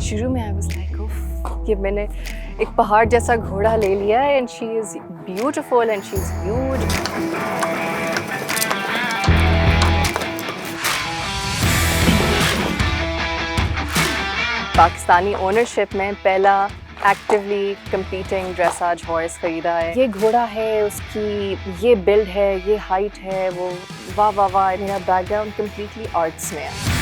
شروع میں I was like یہ میں نے ایک پہاڑ جیسا گھوڑا لے لیا ہے and she is beautiful and she is huge. Pakistani ownership میں پہلا ایکٹیولی کمپیٹنگ ڈریساج ہارس خریدا ہے. یہ گھوڑا ہے, اس کی یہ بلڈ ہے, یہ ہائٹ ہے, وہ واہ واہ واہ. میرا بیک گراؤنڈ کمپلیٹلی آرٹس میں ہے.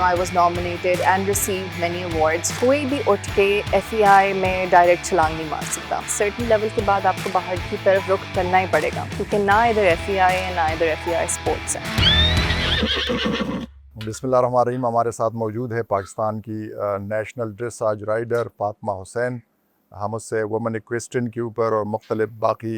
I was nominated and received many awards. کوئی بھی اٹھ کے FEI میں ڈائریکٹ چھلانگ نہیں مار سکتا. سرٹن لیول کے بعد آپ کو باہر کی طرف رخ کرنا ہی پڑے گا, کیونکہ نہ ادھر FEI ہے نہ ادھر FEI اسپورٹس ہے. بسم اللہ الرحمن الرحیم. ہمارے ساتھ موجود ہے پاکستان کی نیشنل ڈریساج رائڈر فاطمہ حسین. ہم اس سے وومن ایکویسٹن کے اوپر اور مختلف باقی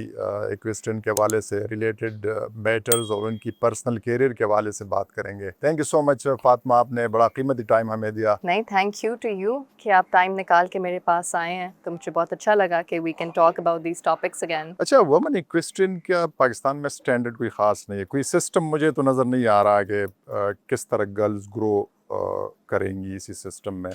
ایکویسٹن کے حوالے سے ریلیٹڈ میٹرز اور ان کی پرسنل کیریئر کے حوالے سے بات کریں گے. تھینک یو سو مچ فاطمہ, آپ نے بڑا قیمتی ٹائم ہمیں دیا. نہیں, تھینک یو ٹو یو کہ آپ ٹائم نکال کے میرے پاس آئے ہیں. تو مجھے بہت اچھا لگا کہ we can talk about these topics again. اچھا, وومن ایکویسٹن کا پاکستان میں اسٹینڈرڈ کوئی خاص نہیں ہے, کوئی سسٹم مجھے تو نظر نہیں آ رہا کہ کس طرح گرلز گرو کریں گی اسی سسٹم میں,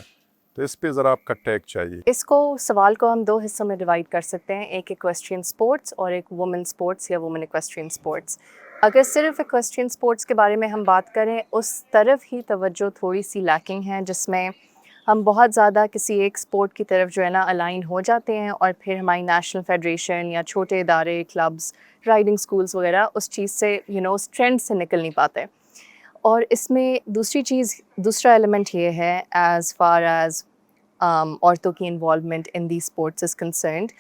تو اس پہ ذرا آپ کا ٹیک چاہیے. اس کو سوال کو ہم دو حصوں میں ڈیوائڈ کر سکتے ہیں, ایک ایکویسٹرین اسپورٹس اور ایک وومن اسپورٹس یا وومن ایکویسٹرین اسپورٹس. اگر صرف ایکویسٹرین اسپورٹس کے بارے میں ہم بات کریں, اس طرف ہی توجہ تھوڑی سی لیکنگ ہے, جس میں ہم بہت زیادہ کسی ایک اسپورٹ کی طرف جو ہے نا الائن ہو جاتے ہیں, اور پھر ہماری نیشنل فیڈریشن یا چھوٹے ادارے, کلبز, رائڈنگ اسکولس وغیرہ اس چیز سے اس ٹرینڈ سے نکل نہیں پاتے. اور اس میں دوسرا ایلیمنٹ یہ ہے, ایز فار ایز عورتوں کی involvement in the sports is concerned,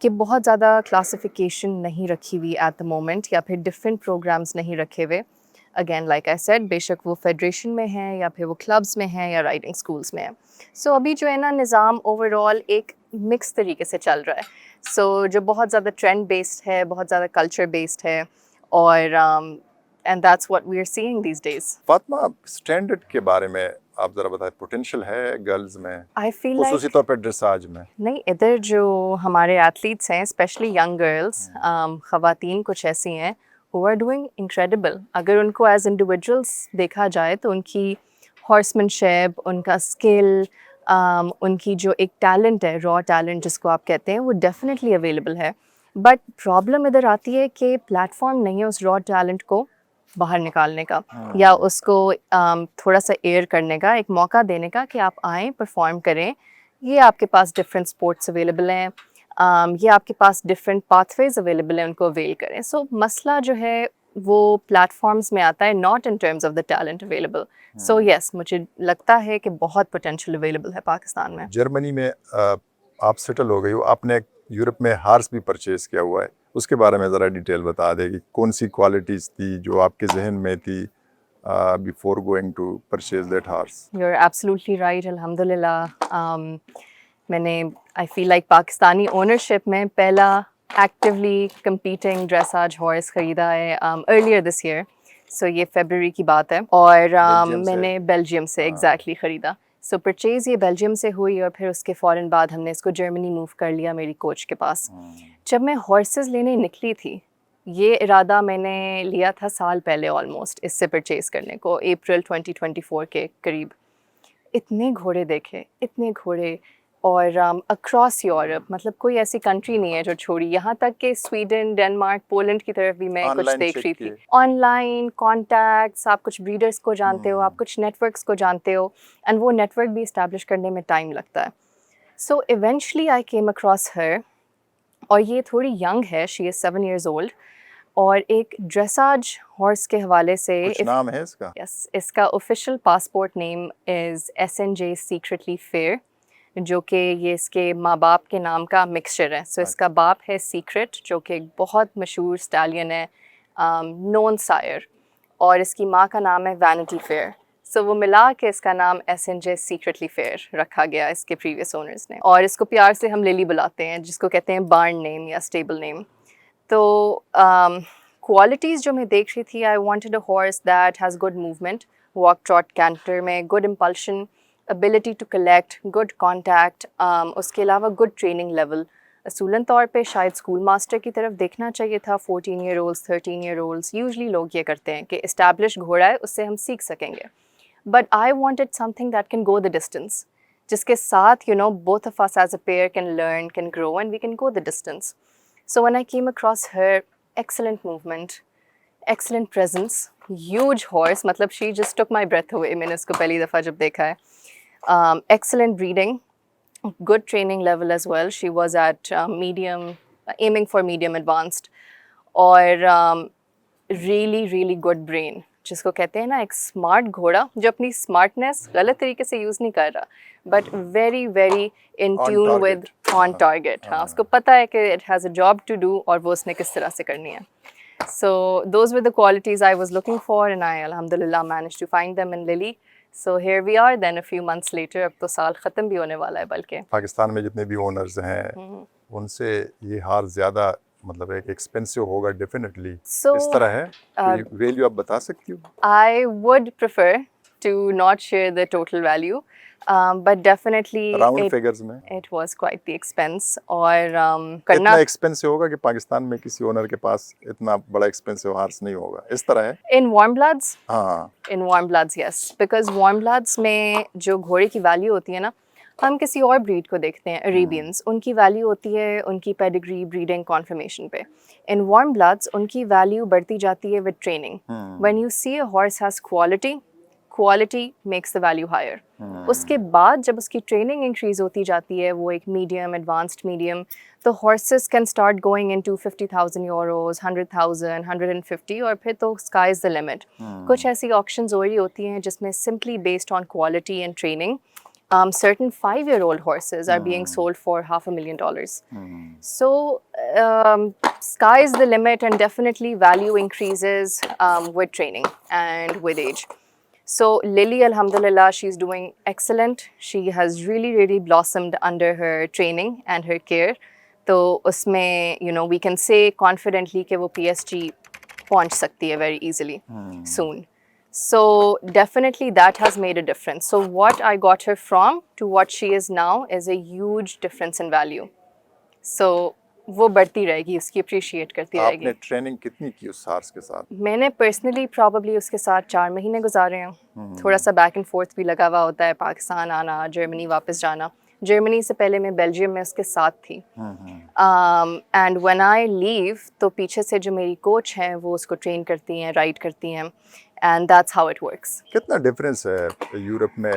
کہ بہت زیادہ کلاسیفیکیشن نہیں رکھی ہوئی ایٹ دا مومنٹ, یا پھر ڈفرینٹ پروگرامس نہیں رکھے ہوئے. اگین لائک آئی سیڈ, بے شک وہ فیڈریشن میں ہیں یا پھر وہ کلبس میں ہیں یا رائڈنگ اسکولس میں ہیں. سو ابھی جو ہے نا نظام اوور آل ایک مکس طریقے سے چل رہا ہے. سو جو بہت زیادہ ٹرینڈ بیسڈ ہے, بہت زیادہ کلچر بیسڈ ہے, اور and that's what we are seeing these days. Fatima, standard کے بارے میں آپ ذرا بتائیں, پوٹینشیل ہے گرلز میں آئی فیل خصوصی طور پہ ڈریساج میں؟ نہیں, ادھر جو ہمارے ایتھلیٹس ہیں, اسپیشلی ینگ گرلس, خواتین کچھ ایسی ہیں who are doing incredible. اگر ان کو ایز انڈیویجولس دیکھا جائے تو ان کی ہارسمین شپ, ان کا اسکل, ان کی جو ایک ٹیلنٹ ہے, را ٹیلنٹ جس کو آپ کہتے ہیں, وہ ڈیفینیٹلی اویلیبل ہے. بٹ پرابلم ادھر آتی ہے کہ پلیٹ فارم نہیں ہے اس را ٹیلنٹ کو باہر نکالنے کا, یا اس کو تھوڑا سا ایئر کرنے کا, ایک موقع دینے کا کہ آپ آئیں, پرفارم کریں. یہ آپ کے پاس ڈفرینٹ اسپورٹس اویلیبل ہیں, یہ آپ کے پاس ڈفرینٹ پاتھ ویز اویلیبل ہیں, ان کو اویل کریں. سو مسئلہ جو ہے وہ پلیٹ فارمز میں آتا ہے, not in terms of the talent available. So yes, مجھے لگتا ہے کہ بہت پوٹینشیل اویلیبل ہے پاکستان میں. جرمنی میں آپ سیٹل ہو گئی ہو, آپ نے یورپ میں ہارس بھی پرچیز کیا ہوا ہے, اس کے بارے میں ذرا ڈیٹیل بتا دیں کہ کون سی کوالٹیز تھی جو آپ کے ذہن میں تھی before going to purchase that horse? You're absolutely right. الحمدللہ میں نے آئی فیل لائک پاکستانی اونرشپ میں پہلا ایکٹیولی کمپیٹنگ ڈریساج ہارس خریدا ہے ارلیئر دس ایئر. سو یہ فیبرری کی بات ہے, اور میں نے بیلجیم سے ایگزیکٹلی خریدا. سو پرچیز یہ بیلجیم سے ہوئی, اور پھر اس کے فوراً بعد ہم نے اس کو جرمنی موو کر لیا میری کوچ کے پاس. جب میں ہارسز لینے نکلی تھی, یہ ارادہ میں نے لیا تھا سال پہلے آلموسٹ اس سے پرچیز کرنے کو, اپریل 2024 کے قریب. اتنے گھوڑے دیکھے, اتنے گھوڑے, اور اکراس یورپ, مطلب کوئی ایسی کنٹری نہیں ہے جو چھوڑی, یہاں تک کہ سویڈن, ڈنمارک, پولینڈ کی طرف بھی میں کچھ دیکھ رہی تھی. آن لائن کانٹیکٹس, آپ کچھ بریڈرس کو جانتے ہو, آپ کچھ نیٹ ورکس کو جانتے ہو, اینڈ وہ نیٹ ورک بھی اسٹیبلش کرنے میں ٹائم لگتا ہے. So eventually I came across her, اور یہ تھوڑی ینگ ہے, شی از 7 years old, اور ایک ڈریساج ہارس کے حوالے سے نام ہے اس کا. یس, اس کا آفیشیل پاسپورٹ نیم از SNJ سیکریٹلی فیئر, جو کہ یہ اس کے ماں باپ کے نام کا مکسچر ہے. سو اس کا باپ ہے سیکرٹ, جو کہ ایک بہت مشہور اسٹیلین ہے, نون سائر, اور اس کی ماں کا نام ہے وینٹی فیئر. سو وہ ملا کے اس کا نام SNJ سیکریٹلی فیئر رکھا گیا اس کے پریویس اونرز نے, اور اس کو پیار سے ہم لیلی بلاتے ہیں, جس کو کہتے ہیں بارن نیم یا اسٹیبل نیم. تو کوالٹیز جو میں دیکھ رہی تھی, I wanted a horse that has good movement, walk trot canter میں good impulsion, ability to collect, good contact, اس کے علاوہ good training level, اصولاً طور پہ شاید اسکول ماسٹر کی طرف دیکھنا چاہیے تھا. 14 year olds 13 year olds usually لوگ یہ کرتے ہیں کہ اسٹیبلش گھوڑا ہے اس سے ہم سیکھ سکیں گے. But I wanted some thing that can go the distance, جس کے ساتھ both of us as a pair can learn, can grow, and we can go the distance. So when I came across her, excellent movement, excellent presence, huge horse, matlab she just took my breath away میں نے اس کو پہلی دفعہ جب دیکھا ہے. Excellent breeding, good training level as well. She was at medium, aiming for medium advanced, اور really really good brain, جس کو کہتے ہیں نا ایک اسمارٹ گھوڑا جو اپنی اسمارٹنیس غلط طریقے سے یوز نہیں کر رہا but very very in tune with on target. ہاں, اس کو پتہ ہے کہ it has a job to do اور وہ اس نے کس طرح سے کرنی ہے. So those were the qualities I was looking for and I الحمدللہ manage to find them in Lily. So here we are then a few months later. اب تو سال ختم بھی ہونے والا ہے. بلکہ پاکستان میں جتنے بھی اونرز ہیں ان سے یہ ہار زیادہ مطلب ایک ایکسپینسو ہوگا ڈیفینیٹلی. اس طرح ہے ویلیو آپ بتا سکتی ہو؟ I would prefer to not share the total value, but definitely round figures میں it was quite the expense. اور اتنا کرنا ایکسپینسو ہوگا کہ پاکستان میں کسی اونر کے پاس اتنا بڑا ایکسپینسو ہارس نہیں ہوگا, اس طرح ہے؟ in warm bloods, ہاں in warm bloods yes, because warm bloods میں جو گھوڑے کی ویلیو ہوتی ہے نا, ہم کسی اور بریڈ کو دیکھتے ہیں عریبینس, ان کی ویلیو ہوتی ہے ان کی پیڈگری بریڈنگ کانفرمیشن پہ. ان وارم بلڈس ان کی ویلیو بڑھتی جاتی ہے with training. When you see a horse has quality makes the value higher. اس کے بعد جب اس کی ٹریننگ انکریز ہوتی جاتی ہے, وہ ایک میڈیم ایڈوانسڈ میڈیم, تو horses can start going into 50,000 euros, 100,000, 150, اور پھر تو اسکائی از دا لمٹ. کچھ ایسی آکشنز ہو رہی ہوتی ہیں جس میں simply based on quality and training certain 5-year-old horses are being sold for $500,000. So sky is the limit, and definitely value increases with training and with age. So Lily, alhamdulillah, she's doing excellent. She has really blossomed under her training and her care. تو اس میں we can say confidently کہ وہ PSG پہنچ سکتی ہے very easily soon. So definitely that has made a difference. So what I got her from to what she is now is a huge difference in value. So وہ بڑھتی رہے گی, اس کی اپریشیٹ کرتی رہے گی. آپ نے ٹریننگ کتنی کی اس ہارس کے ساتھ؟ میں نے پرسنلی پرابلی اس کے ساتھ 4 مہینے گزارے ہیں. تھوڑا سا بیک اینڈ فورتھ بھی لگا ہوا ہوتا ہے, پاکستان آنا, جرمنی واپس جانا. جرمنی سے پہلے میں بیلجیم میں اس کے ساتھ تھی. اینڈ وین آئی لیو تو پیچھے سے جو میری کوچ ہیں وہ اس کو ٹرین کرتی ہیں, رائڈ کرتی ہیں, and that's how it works. کتنا ڈفرینس ہے یورپ میں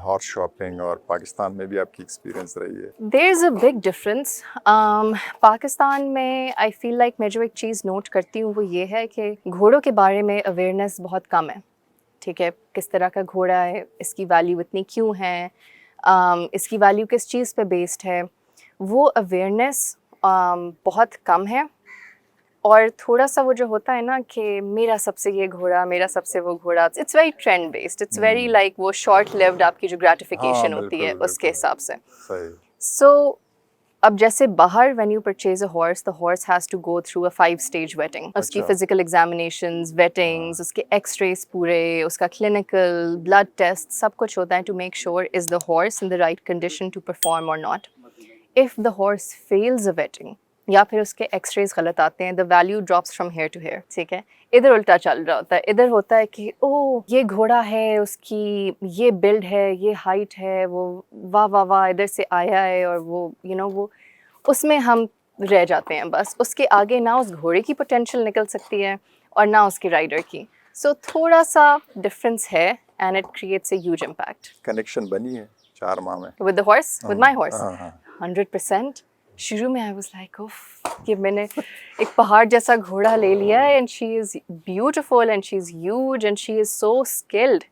ہارس شاپنگ اور پاکستان میں بھی آپ کی ایکسپیرینس رہی ہے؟ There's a big difference. Pakistan میں I feel like میں جو ایک چیز نوٹ کرتی ہوں وہ یہ ہے کہ گھوڑوں کے بارے میں اویئرنیس بہت کم ہے. ٹھیک ہے, کس طرح کا گھوڑا ہے, اس کی ویلیو اتنی کیوں ہے, اس کی ویلیو کس چیز پہ بیسڈ ہے, وہ اویئرنیس بہت کم ہے. اور تھوڑا سا وہ جو ہوتا ہے نا کہ میرا سب سے یہ گھوڑا, میرا سب سے وہ گھوڑا, it's very trend based, it's very like وہ شارٹ لیوڈ آپ کی جو گریٹیفیکیشن ہوتی ہے اس کے حساب سے. سو اب جیسے باہر when you purchase a horse, the horse has to go through a 5-stage vetting. اس کی فزیکل ایگزامینیشنز, ویٹنگز, اس کے ایکس ریز پورے, اس کا کلینکل بلڈ ٹیسٹ سب کچھ ہوتا ہے to make sure is the horse in the right condition to perform اور not. If the horse fails a vetting یا پھر اس کے ایکس ریز غلط آتے ہیں, the value drops from here to here. ٹھیک ہے, ادھر الٹا چل رہا ہوتا ہے. ادھر ہوتا ہے کہ او یہ گھوڑا ہے, اس کی یہ بلڈ ہے, یہ ہائٹ ہے, وہ واہ واہ واہ ادھر سے آیا ہے, اور وہ وہ اس میں ہم رہ جاتے ہیں بس. اس کے آگے نہ اس گھوڑے کی پوٹینشیل نکل سکتی ہے اور نہ اس کے رائڈر کی. سو تھوڑا سا ڈفرینس ہے and it creates a huge impact. Connection بنی ہے 4 ماہ میں with the horse, with my horse 100%. شروع میں آئی واز لائک کہ میں نے ایک پہاڑ جیسا گھوڑا لے لیا ہے, and she is beautiful and she is huge and she is so skilled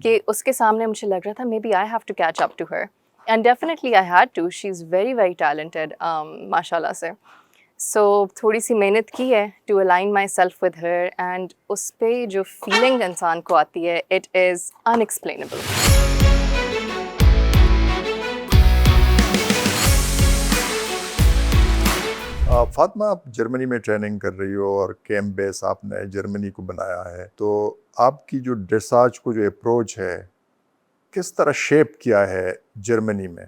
کہ اس کے سامنے مجھے لگ رہا تھا may be I have to catch up to her, and definitely I had to. She is very talented ماشاء اللہ سے. سو تھوڑی سی محنت کی ہے to align myself with her, and اس پہ جو فیلنگ انسان کو آتی ہے اٹ از انیکسپلینیبل. فاطمہ, آپ جرمنی میں ٹریننگ کر رہی ہو اور کیمپ بیس آپ نے جرمنی کو بنایا ہے, تو آپ کی جو ڈریساج کو جو اپروچ ہے کس طرح شیپ کیا ہے جرمنی میں؟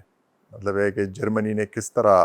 مطلب ہے کہ جرمنی نے کس طرح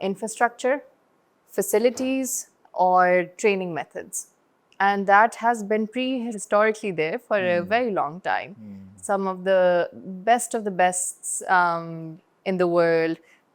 infrastructure, facilities, or training methods. And that has been prehistorically there for a very long time. Some of the best in the world,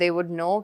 they would know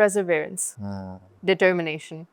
Perseverance, determination.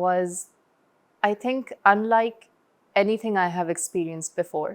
was I think unlike anything I have experienced before.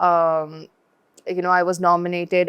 you know, I was nominated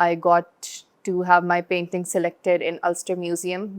I got to have my painting selected in Ulster Museum,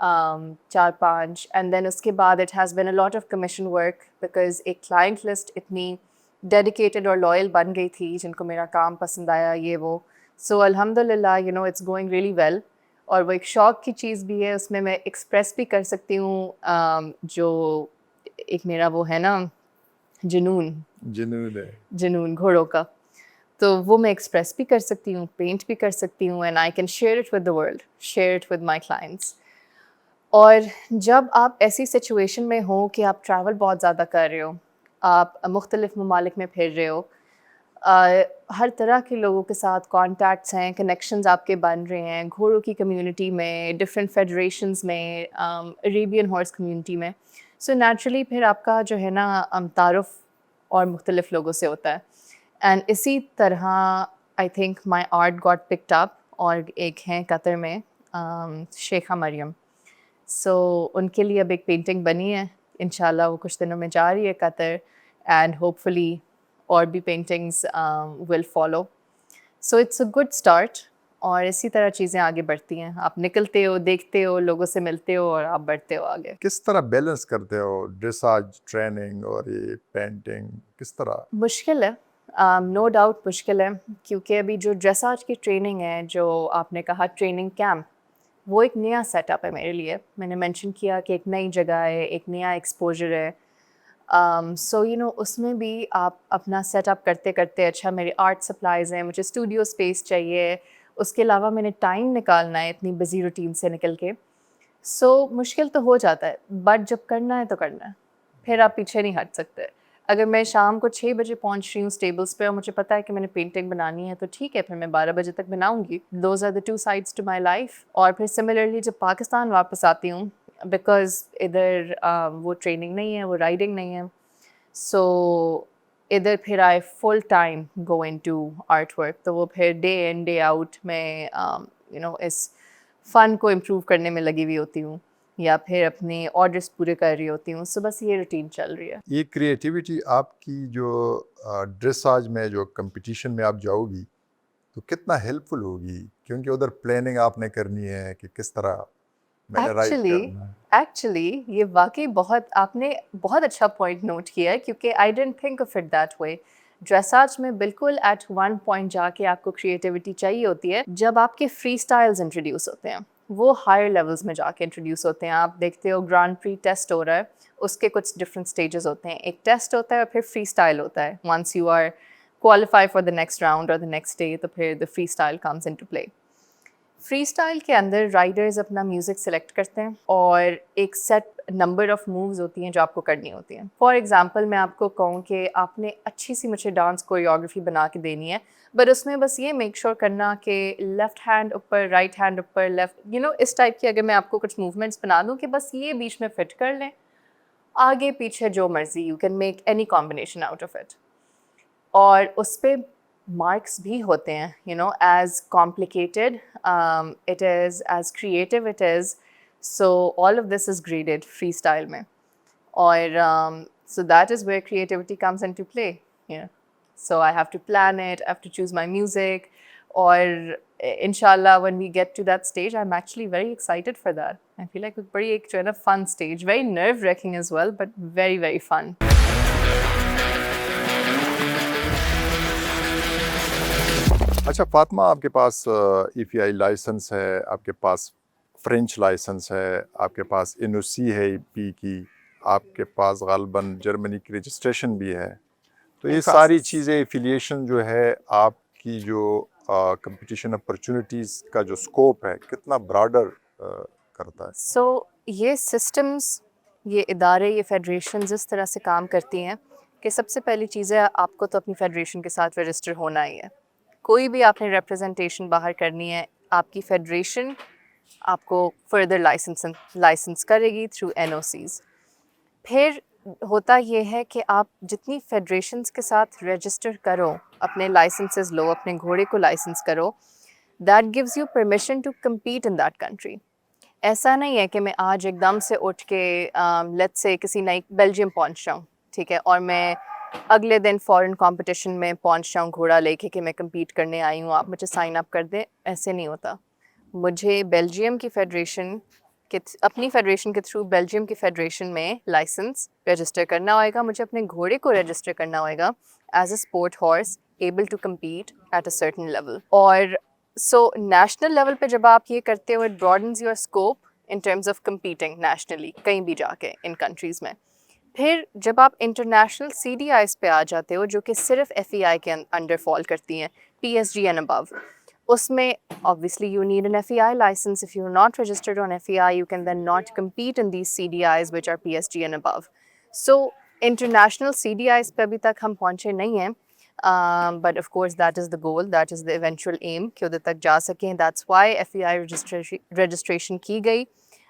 چار پانچ. And then اس کے بعد it has been a lot of commission work because ایک client list اتنی dedicated اور loyal بن گئی تھی جن کو میرا کام پسند آیا یہ وہ. سو الحمد للہ اٹس گوئنگ ریئلی ویل. اور وہ ایک شوق کی چیز بھی ہے, اس میں ایکسپریس بھی کر سکتی ہوں جو ایک میرا وہ ہے نا جنون گھوڑوں کا, تو وہ میں ایکسپریس بھی کر سکتی ہوں, پینٹ بھی کر سکتی ہوں, and I can share it with the world, share it with my clients. اور جب آپ ایسی سچویشن میں ہو کہ آپ ٹریول بہت زیادہ کر رہے ہو, آپ مختلف ممالک میں پھر رہے ہو, ہر طرح کے لوگوں کے ساتھ کانٹیکٹس ہیں, کنیکشنز آپ کے بن رہے ہیں گھوڑوں کی کمیونٹی میں, ڈفرینٹ فیڈریشنز میں, عریبین ہارس کمیونٹی میں, سو نیچرلی پھر آپ کا جو ہے نا تعارف اور مختلف لوگوں سے ہوتا ہے. اینڈ اسی طرح I think my art got picked up. اور ایک ہیں قطر میں شیخہ مریم, سو ان کے لیے اب ایک پینٹنگ بنی ہے, انشاءاللہ وہ کچھ دنوں میں جا رہی ہے قطر, اینڈ ہوپ فلی اور بھی paintings will follow. So it's a good start. اور اسی طرح چیزیں آگے بڑھتی ہیں, آپ نکلتے ہو, دیکھتے ہو, لوگوں سے ملتے ہو اور آپ بڑھتے ہو آگے. کس طرح بیلنس کرتے ہو ڈریساج ٹریننگ اور یہ پینٹنگ, کس طرح؟ مشکل ہے, نو ڈاؤٹ مشکل ہے, کیونکہ ابھی جو ڈریساج کی ٹریننگ ہے, جو آپ نے کہا ٹریننگ کیمپ, وہ ایک نیا سیٹ اپ ہے میرے لیے. میں نے مینشن کیا کہ ایک نئی جگہ ہے, ایک نیا ایکسپوجر ہے. سو اس میں بھی آپ اپنا سیٹ اپ کرتے کرتے, اچھا میرے آرٹ سپلائیز ہیں, مجھے اسٹوڈیو اسپیس چاہیے, اس کے علاوہ میں نے ٹائم نکالنا ہے اتنی بزی روٹین سے نکل کے. سو مشکل تو ہو جاتا ہے, بٹ جب کرنا ہے تو کرنا ہے, پھر آپ پیچھے نہیں ہٹ سکتے. اگر میں شام کو 6 بجے پہنچ رہی ہوں اسٹیبلس پہ اور مجھے پتہ ہے کہ میں نے پینٹنگ بنانی ہے, تو ٹھیک ہے, پھر میں 12 بجے تک بناؤں گی. Those are the two sides to my life. اور پھر سملرلی جب پاکستان واپس آتی ہوں, بیکاز ادھر وہ ٹریننگ نہیں ہے, وہ رائڈنگ نہیں ہے, سو ادھر پھر I full time go into art work. تو وہ پھر ڈے ان ڈے آؤٹ میں اس فن کو امپروو کرنے میں لگی ہوئی ہوتی ہوں, یا پھر اپنے آرڈرس پورے کر رہی ہوتی ہوں. سو بس یہ روٹین چل رہی ہے. یہ کریٹیوٹی آپ کی جو ڈریساج میں جو کمپٹیشن میں آپ جاؤ گی تو کتنا ہیلپ فل ہوگی, کیونکہ ادھر پلاننگ آپ نے کرنی ہے کہ کس طرح میں نے رائٹ کرنا ہے. ایکچولی یہ واقعی آپ نے بہت اچھا پوائنٹ نوٹ کیا ہے, کیونکہ I didn't think of it that way. Dressage میں بالکل ایٹ ون پوائنٹ جا کے آپ کو کریٹیوٹی چاہیے ہوتی ہے. جب آپ کے فری اسٹائلز انٹروڈیوس ہوتے ہیں, وہ ہائر لیولز میں جا کے انٹروڈیوس ہوتے ہیں. آپ دیکھتے ہو گرانڈ پری ٹیسٹ ہو رہا ہے, اس کے کچھ ڈفرینٹ اسٹیجز ہوتے ہیں. ایک ٹیسٹ ہوتا ہے اور پھر فری اسٹائل ہوتا ہے. Once you are qualify for the next round or the next day, تو پھر the freestyle comes into play. Free style کے اندر رائڈرز اپنا میوزک سلیکٹ کرتے ہیں اور ایک سیٹ نمبر آف مووز ہوتی ہیں جو آپ کو کرنی ہوتی ہیں. فار ایگزامپل میں آپ کو کہوں کہ آپ نے اچھی سی مجھے ڈانس کوریوگرافی بنا کے دینی ہے, بٹ اس میں بس یہ میک شیور کرنا کہ لیفٹ ہینڈ اوپر, رائٹ ہینڈ اوپر, لیفٹ اس ٹائپ کی اگر میں آپ کو کچھ موومنٹس بنا دوں کہ بس یہ بیچ میں فٹ کر لیں, آگے پیچھے جو مرضی, you can make any combination out of it. اور اس پہ مارکس بھی ہوتے ہیں, as complicated it is, as creative it is. So all of this is graded freestyle میں. اور so that is where creativity comes into play. So I have to plan it, I have to choose my music. اور انشاءاللہ when we get to that stage, I'm actually very excited for that. I feel like بڑی ایک جو ہے نا fun stage, very nerve wracking as well, but very very fun. اچھا فاطمہ, آپ کے پاس EPI لائسنس ہے, آپ کے پاس فرینچ لائسنس ہے, آپ کے پاس NOC ہے EP کی, آپ کے پاس غالباً جرمنی کی رجسٹریشن بھی ہے. تو یہ ساری چیزیں ایفیلیشن جو ہے آپ کی جو کمپٹیشن اپرچونیٹیز کا جو اسکوپ ہے کتنا براڈر کرتا ہے؟ سو یہ سسٹمز, یہ ادارے, یہ فیڈریشنز اس طرح سے کام کرتی ہیں کہ سب سے پہلی چیز ہے آپ کو تو اپنی فیڈریشن کے ساتھ رجسٹر ہونا ہی ہے. کوئی بھی آپ نے ریپرزنٹیشن باہر کرنی ہے, آپ کی فیڈریشن آپ کو فردر لائسنس کرے گی تھرو NOCs. پھر ہوتا یہ ہے کہ آپ جتنی فیڈریشنز کے ساتھ رجسٹر کرو, اپنے لائسنسز لو, اپنے گھوڑے کو لائسنس کرو, that gives you permission to compete in that country. ایسا نہیں ہے کہ میں آج ایک دم سے اٹھ کے لیٹس سے کسی نئی بیلجیم پہنچ جاؤں, ٹھیک ہے, اور میں اگلے دن فورن کمپٹیشن میں پہنچ جاؤں گھوڑا لے کے کہ میں کمپیٹ کرنے آئی ہوں, آپ مجھے سائن اپ کر دیں. ایسے نہیں ہوتا. مجھے بیلجیم کی فیڈریشن کہ اپنی فیڈریشن کے تھرو بیلجیم کی فیڈریشن میں لائسنس رجسٹر کرنا ہوئے گا. مجھے اپنے گھوڑے کو رجسٹر کرنا ہوئے گا as a sport horse able to compete at a certain level. اور سو نیشنل لیول پہ جب آپ یہ کرتے ہو it broadens your scope in terms of competing nationally کہیں بھی جا کے ان کنٹریز میں. پھر جب آپ انٹرنیشنل سی ڈی آئیز پہ آ جاتے ہو جو کہ صرف ایف ای آئی کے انڈر فال کرتی ہیں, P S G and above, اس میں obviously you need an FEI license. If you're not registered on FEI, you can then not compete in these CDIs which are PSG and above. So international CDIs پہ ابھی تک ہم پہنچے نہیں ہیں, but of course that is the goal, that is the eventual aim کہ ادھر تک جا سکیں. That's why FEI registration کی گئی.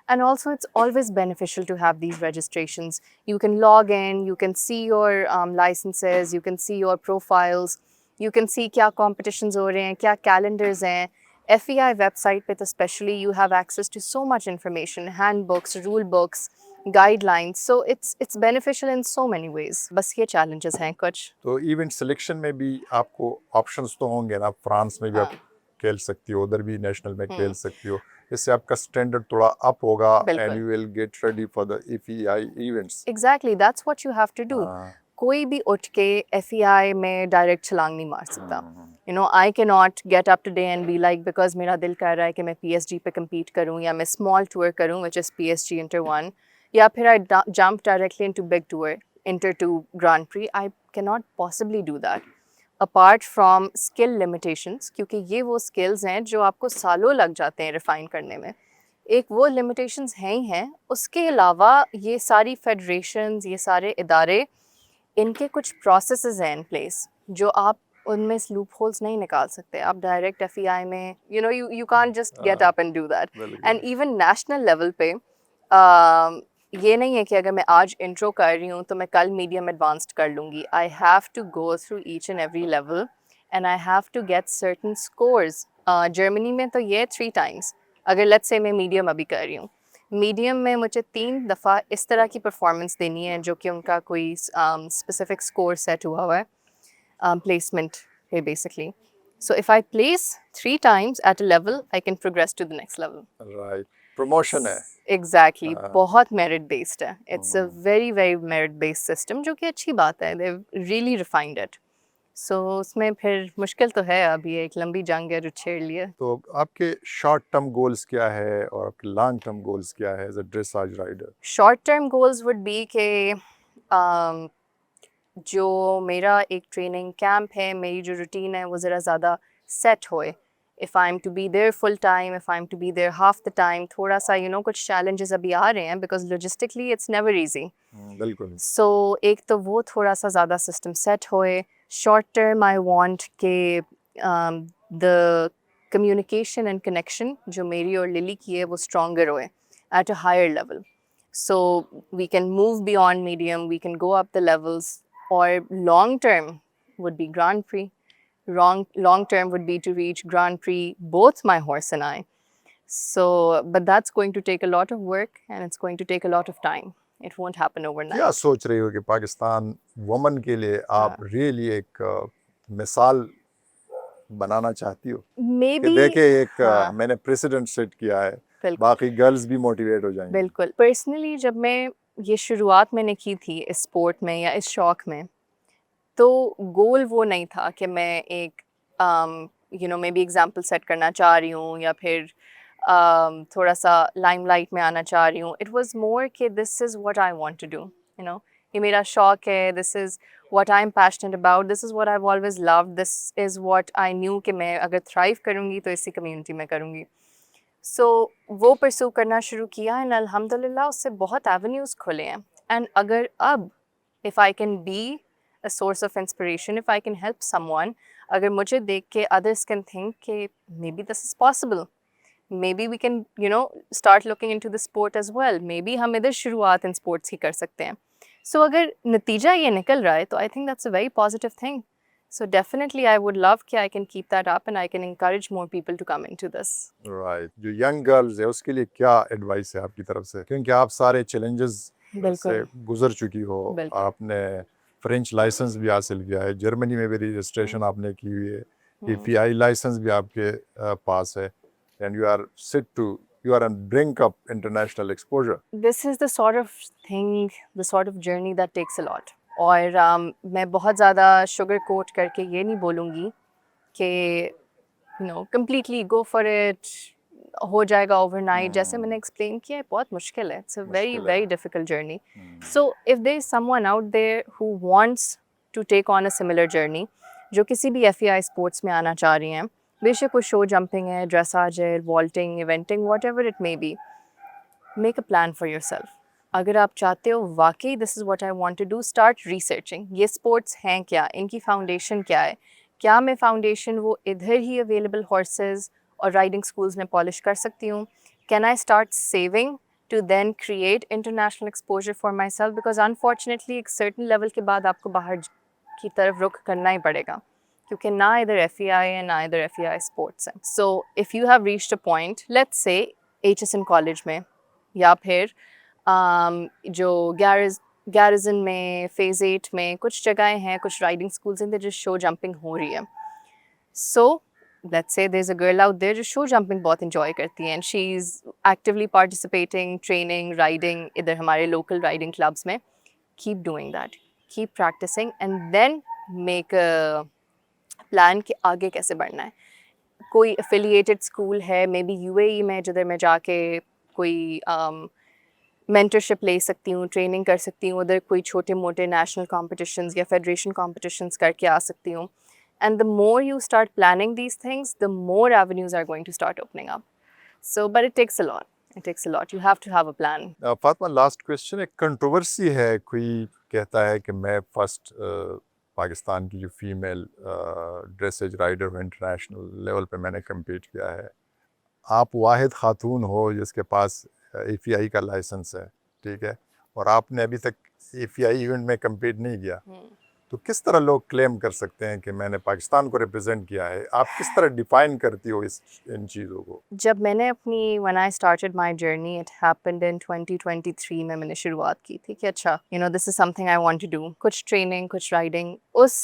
And also it's always beneficial to have these registrations. You can log in, you can see your licenses, you can see your profiles. You can see کیا competitions ہو رہے ہیں, کیا calendars ہیں. FEI web site پہ تو especially you have access to so much information, hand books, rule books, guidelines. So it's beneficial in so many ways. بس یہ challenges ہیں کچھ. تو ایونٹ سلیکشن میں بھی آپ کو آپشنس تو ہوں گے نا, فرانس میں بھی آپ کھیل سکتی ہو, ادھر بھی نیشنل میں کھیل سکتی ہو, اس سے آپ کا اسٹینڈرڈ تھوڑا اپ ہوگا and you will get ready for the FEI events. Exactly, that's what you have to do. کوئی بھی اٹھ کے ایف ای آئی میں ڈائریکٹ چھلانگ نہیں مار سکتا. You know I can not get up today and be like because میرا دل کر رہا ہے کہ میں پی ایس جی پہ کمپیٹ کروں یا میں اسمال ٹور کروں وچ از پی ایس جی انٹر 1, یا پھر I jump directly into big tour inter 2 grand prix. I can not possibly do that apart from skill limitations, کیونکہ یہ وہ اسکلز ہیں جو آپ کو سالوں لگ جاتے ہیں ریفائن کرنے میں. ایک وہ لمیٹیشنز ہیں ہی ہیں, اس کے علاوہ یہ ساری فیڈریشنز, یہ سارے ادارے, ان کے کچھ پروسیسز ہیں ان پلیس جو آپ ان میں لوپ ہولس نہیں نکال سکتے. آپ ڈائریکٹ ایف ای آئی میں you can't just get up and do that. And even national level پہ یہ نہیں ہے کہ اگر میں آج انٹرو کر رہی ہوں تو میں کل میڈیم ایڈوانسڈ کر لوں گی. I have to go through each and every level and I have to get certain scores. Germany میں تو یہ 3 times, اگر لیٹس سے میں میڈیم ابھی کر رہی ہوں, میڈیم میں مجھے 3 دفعہ اس طرح کی پرفارمنس دینی ہے جو کہ ان کا کوئی اسپیسیفک اسکور سیٹ ہوا ہوا ہے پلیسمنٹ پہ basically. So if I place 3 times at a level I can progress to the next level. Right, promotion ہے. ایگزیکٹلی, بہت میرٹ بیسڈ ہے. It's a very very merit based system جو کہ اچھی بات ہے. They really refined it. So اس میں پھر مشکل تو ہے, ابھی ایک لمبی جنگ ہے جو چھیڑ لیے. تو آپ کے شارٹ ٹرم گولز کیا ہے اور آپ کے لانگ ٹرم گولز کیا ہے as a dressage rider? Short term goals would be کہ جو میرا ایک ٹریننگ کیمپ ہے, میری جو روٹین ہے وہ ذرا زیادہ سیٹ ہوئے. if I'm to be there full time, if I'm to be there half the time, تھوڑا سا کچھ challenges ابھی آ رہے ہیں because logistically it's never easy. بالکل. So ایک تو وہ تھوڑا سا زیادہ سسٹم سیٹ ہوئے. شارٹ ٹرم I want کہ the communication and connection جو میری اور للی کی ہے وہ stronger ہوئے at a higher level. So we can move beyond medium, we can go up the levels. Or long term would be Grand Prix. Long term would be to reach Grand Prix, both my horse and I. So, but that's going to take a lot of work and it's going to take a lot of time. It won't happen overnight. کیا سوچ رہی ہو کہ Pakistan women کے لیے آپ really ایک مثال بنانا چاہتی ہو؟ Maybe. دیکھیں ایک میں نے پریسیڈنٹ سیٹ کیا ہے, باقی گرلز بھی موٹیویٹ ہو جائیں گے. بالکل. پرسنلی جب میں یہ شروعات میں نے کی تھی اس اسپورٹ میں یا اس شوق میں, تو گول وہ نہیں تھا کہ میں ایک میں بھی ایگزامپل سیٹ کرنا چاہ رہی ہوں یا پھر تھوڑا سا لائم لائٹ میں آنا چاہ رہی ہوں. اٹ واز مور کہ this is what I want to do, یہ میرا شوق ہے, this is what I am passionate about, this is what I always loved, this is what I knew کہ میں اگر تھرائیو کروں گی تو اسی کمیونٹی میں کروں گی. سو وہ پرسو کرنا شروع کیا اینڈ الحمد للہ اس سے بہت ایونیوز کھلے ہیں. اینڈ اگر اب if I can be a source of inspiration, if I can help someone, اگر مجھے دیکھ کے ادرس کین تھنک کہ maybe this is possible, maybe we can start looking into the sport as well, maybe ہم ادھر شروعات in sports کی کر سکتے ہیں. سو اگر نتیجہ یہ نکل رہا ہے تو I think that's a very positive thing. So definitely I would love کہ I can keep that up and I can encourage more people to come into this. Right. جو ینگ گرلز ہے اس کے لیے کیا ایڈوائس ہے آپ کی طرف سے؟ کیونکہ آپ سارے چیلنجز سے گزر چکی ہو, آپ نے فرینچ لائسنس بھی حاصل کیا ہے, جرمنی میں بھی رجسٹریشن آپ نے کی ہوئی ہے, FEI لائسنس بھی آپ کے پاس ہے, and you are set to you are on brink of international exposure. This is the sort of thing, the sort of journey that takes a lot. اور میں بہت زیادہ شوگر کوٹ کر کے یہ نہیں بولوں گی کہ کمپلیٹلی گو فار اٹ، ہو جائے گا اوور نائٹ. جیسے میں نے ایکسپلین کیا ہے بہت مشکل ہے، it's a very very difficult journey. So if there is someone out there who wants to take on a similar journey, جو کسی بھی FEI اسپورٹس میں آنا چاہ رہی ہیں، بے شک وہ شو جمپنگ ہے، ڈریساج ہے، vaulting, eventing, whatever it may be, make a plan for yourself. اگر آپ چاہتے ہو واقعی this is what I want to do, start researching. یہ اسپورٹس ہیں کیا، ان کی فاؤنڈیشن کیا ہے، کیا میں فاؤنڈیشن وہ ادھر ہی اویلیبل ہارسز اور رائڈنگ اسکولز میں پالش کر سکتی ہوں. Can I start saving to then create international exposure for myself, because unfortunately ایک سرٹن لیول کے بعد آپ کو باہر کی طرف رخ کرنا ہی پڑے گا، کیونکہ نہ ادھر FEI ہے نہ ادھر FEI اسپورٹس ہیں. So if you have reached a point, let's say HSN college میں یا پھر جو گیرزن میں، فیز 8 میں کچھ جگہیں ہیں، کچھ رائڈنگ اسکولز ہیں جو شو جمپنگ ہو رہی ہے. So let's say there is a girl out there جو شو جمپنگ بہت انجوائے کرتی ہیں، and she is actually participating, training, riding ادھر ہمارے لوکل رائڈنگ کلبس میں. Keep doing that, keep practising, and then make plan کہ آگے کیسے بڑھنا ہے. کوئی افیلیٹڈ اسکول ہے مے بی UAE میں، جدھر میں جا کے کوئی مینٹرشپ لے سکتی ہوں، ٹریننگ کر سکتی ہوں، ادھر کوئی چھوٹے موٹے نیشنل کمپٹیشنز یا فیڈریشن کمپٹیشنز کر کے آ سکتی ہوں. And the more you start planning these things, the more avenues are going to start opening up. So but it takes a lot, it takes a lot, you have to have a plan. Fatima, last question. ایک controversy ہے، کوئی کہتا ہے کہ میں first Pakistan کی جو female ڈریسیج rider ہوں، انٹرنیشنل لیول پہ میں نے کمپیٹ کیا ہے. آپ واحد خاتون ہو جس کے پاس FEI کا لائسنس ہے، ٹھیک ہے، اور آپ نے ابھی تک FEI ایونٹ میں کمپیٹ نہیں کیا، تو کس طرح لوگ کلیم کر سکتے ہیں کہ میں نے پاکستان کو ریپرزینٹ کیا ہے؟ آپ کس طرح ڈیفائن کرتی ہو ان چیزوں کو؟ جب میں نے اپنی when I started my journey it happened in 2023 میں نے شروعات کی تھی کہ اچھا this is something I want to do. کچھ ٹریننگ، کچھ رائڈنگ اس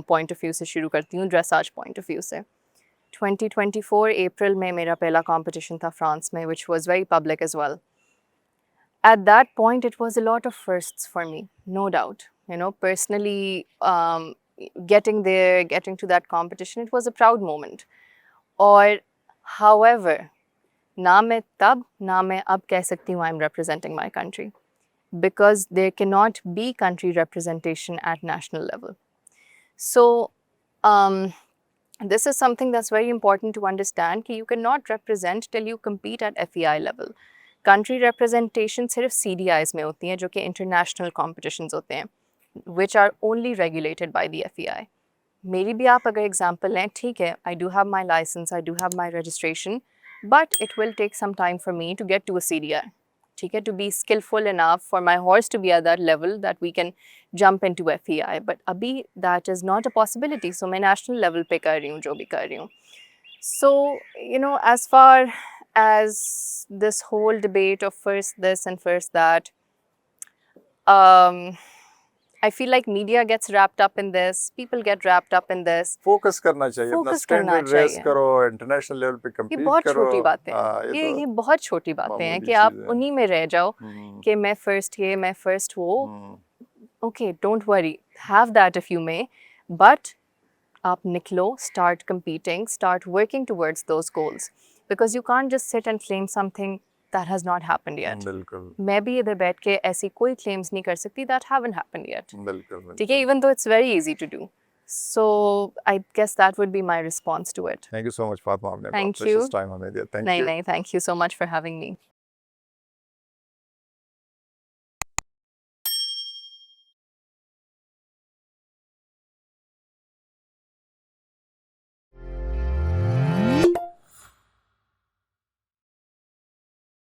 پوائنٹ آف ویو سے شروع کرتی ہوں، ڈریساج پوائنٹ آف ویو سے. 2024 اپریل میں میرا پہلا کمپٹیشن تھا فرانس میں which was very public as well. At that point it was a lot of firsts for me, no doubt. Personally getting there, getting to that competition, it was a proud moment. Or however, نہ میں تب نہ میں اب کہہ سکتی ہوں I'm representing my country, because there cannot be country representation at national level. So this is something that's very important to understand کہ you cannot represent till you compete at FEI level. Country representation صرف CDIs میں ہوتی ہیں جو کہ international competitions ہوتے ہیں which are only regulated by the FEI. میری بھی آپ اگر اگزامپل لیں، ٹھیک ہے، I do have my license, I do have my registration, but it will take some time for me to get to a CDI. ٹھیک ہے، to be skillful enough for my horse to be at that level that we can jump into FEI. But ابھی that is not a possibility. So میں national level پہ کر رہی ہوں جو بھی کر رہی ہوں. So as far as this whole debate of first this and first that, I feel like media gets wrapped up in this, people get wrapped up in this. Focus کرنا چاہیے، اپنا اسٹینڈرڈ ریز کرو، international level پہ compete کرو. یہ بہت چھوٹی باتیں ہیں، یہ بہت چھوٹی باتیں ہیں کہ آپ انہی میں رہ جاؤ کہ میں فرسٹ یہ، میں فرسٹ وہ. Okay, don't worry, have that if you may, but آپ نکلو، start competing, start working towards those goals, because you can't just سٹ and claim some thing that has not happened yet. بالکل. میں بھی ادھر بیٹھ کے ایسی کوئی claims نہیں کر سکتی that haven't happened yet. بالکل. ٹھیک ہے، even though it's very easy to do. So I guess that would be my response to it. Thank you so much, Fatma. آپ نے Thank precious you. time ہمیں دیا. Thank you. نہیں، thank you so much for having me.